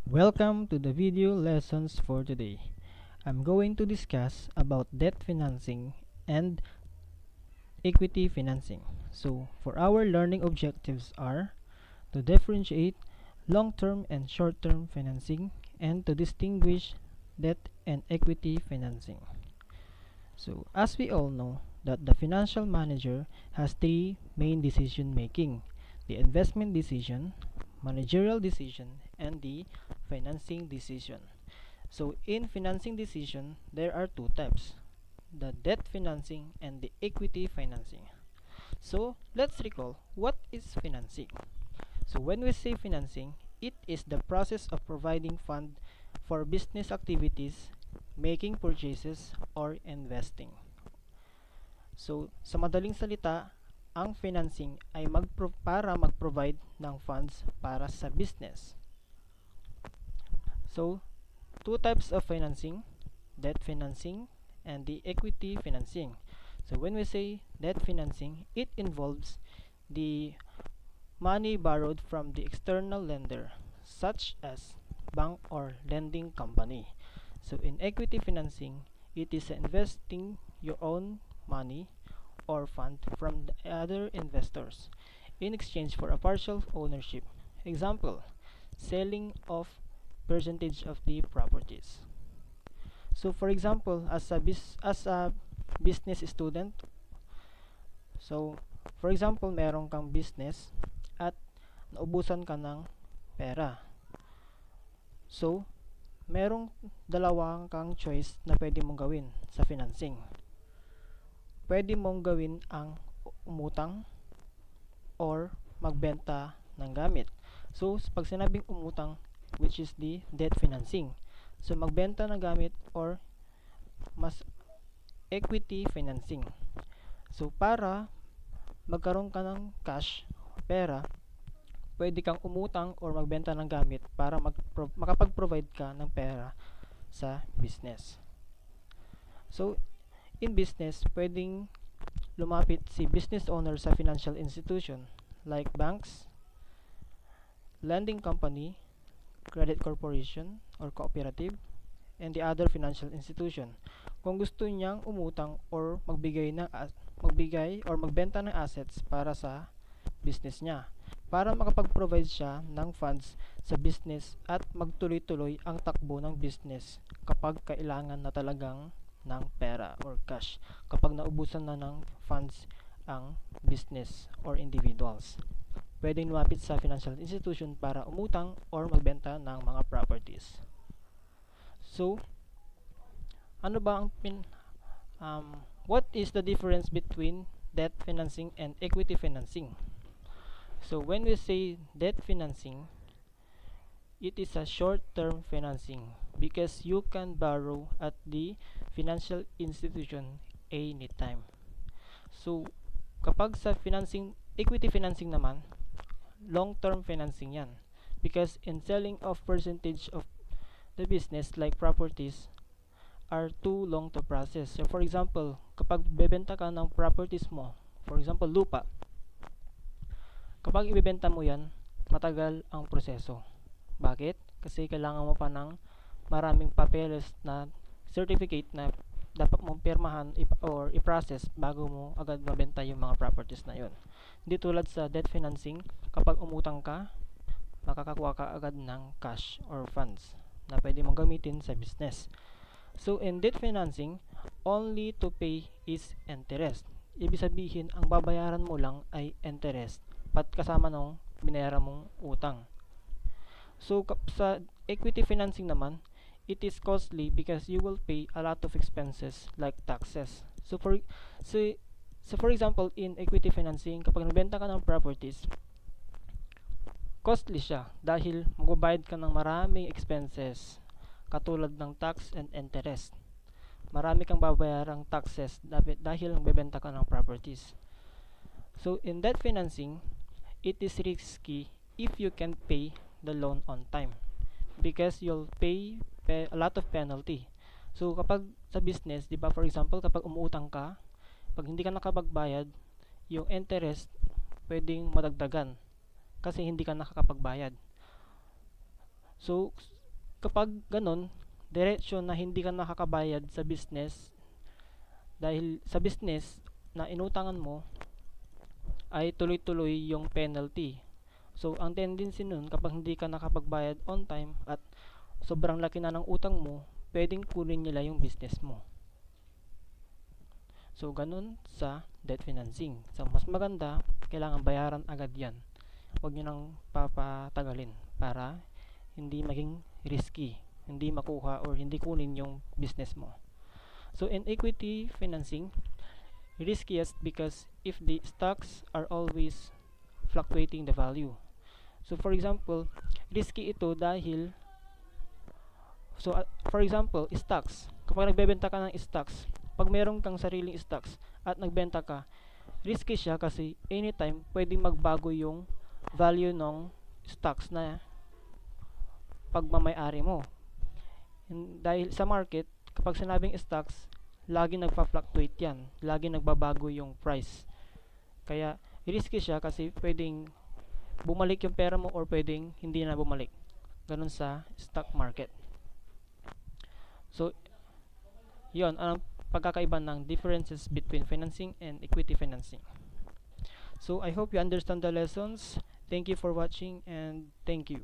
Welcome to the video lessons for today. I'm going to discuss about debt financing and equity financing. So, for our learning objectives are to differentiate long-term and short-term financing and to distinguish debt and equity financing. So, as we all know that the financial manager has three main decision making: the investment decision, managerial decision, and the financing decision. So in financing decision, there are two types: the debt financing and the equity financing. So let's recall what is financing. So when we say financing, it is the process of providing fund for business activities, making purchases, or investing. So sa madaling salita, ang financing ay para mag-provide ng funds para sa business. So, two types of financing: debt financing and the equity financing. So when we say debt financing, it involves the money borrowed from the external lender, such as bank or lending company. So in equity financing, it is investing your own money or fund from the other investors in exchange for a partial ownership. Example, selling of percentage of the properties. So for example, as a business student, so for example, meron kang business at naubusan ka ng pera. So, merong dalawang kang choice na pwede mong gawin sa financing. Pwede mong gawin ang umutang or magbenta ng gamit. So, pag sinabing umutang, which is the debt financing. So, magbenta ng gamit or mas equity financing. So, para magkaroon ka ng cash, pera, pwede kang umutang or magbenta ng gamit para makapag-provide ka ng pera sa business. So, in business, pwedeng lumapit si business owner sa financial institution like banks, lending company, credit corporation or cooperative, and the other financial institution kung gusto niyang umutang or magbigay or magbenta ng assets para sa business niya, para makapag-provide siya ng funds sa business at magtuloy-tuloy ang takbo ng business kapag kailangan na talagang ng pera or cash, kapag naubusan na ng funds ang business or individuals. Pwedeng lumapit sa financial institution para umutang or magbenta ng mga properties. So, ano ba what is the difference between debt financing and equity financing? So, when we say debt financing, it is a short-term financing because you can borrow at the financial institution anytime. So, kapag sa equity financing naman, long-term financing yan, because in selling of percentage of the business like properties are too long to process. So for example, kapag bebenta ka ng properties mo, for example lupa, kapag ibebenta mo yan, matagal ang proseso. Bakit? Kasi kailangan mo pa ng maraming papeles na certificate na dapat mong pirmahan or i-process bago mo agad mabenta yung mga properties na yun. Hindi tulad sa debt financing, kapag umutang ka, makakakuha ka agad ng cash or funds na pwede mong gamitin sa business. So in debt financing, only to pay is interest. Ibig sabihin, ang babayaran mo lang ay interest pat kasama nung binayaran mong utang. So sa equity financing naman, it is costly because you will pay a lot of expenses like taxes. So for example, in equity financing, kapag nagbenta ka ng properties, costly siya dahil magbabayad ka ng maraming expenses katulad ng tax and interest. Marami kang babayarang taxes dahil nagbebenta ka ng properties. So in debt financing, it is risky if you can pay the loan on time because you'll pay a lot of penalty. So kapag sa business, 'di ba, for example, kapag umuutang ka, pag hindi ka nakapagbayad, yung interest pwedeng madagdagan kasi hindi ka nakakapagbayad. So kapag ganun, diretsyo na hindi ka nakakabayad sa business dahil sa business na inutangan mo ay tuloy-tuloy yung penalty. So, ang tendency nun, kapag hindi ka nakapagbayad on time at sobrang laki na ng utang mo, pwedeng kunin nila yung business mo. So, ganun sa debt financing. So, mas maganda, kailangan bayaran agad yan. Huwag nyo nang papatagalin para hindi maging risky, hindi makuha or hindi kunin yung business mo. So, in equity financing, riskiest because if the stocks are always fluctuating the value. So, for example, risky ito dahil for example, stocks. Kapag nagbebenta ka ng stocks, pag meron kang sariling stocks at nagbenta ka, risky siya kasi anytime pwedeng magbago yung value ng stocks na pagmamay-ari mo. Dahil sa market, kapag sinabing stocks, lagi nagpa-fluctuate yan. Lagi nagbabago yung price. Kaya, risky siya kasi pwedeng bumalik yung pera mo or pwedeng hindi na bumalik. Ganun sa stock market. So, yon ang pagkakaiba ng differences between financing and equity financing. So, I hope you understand the lessons. Thank you for watching and thank you.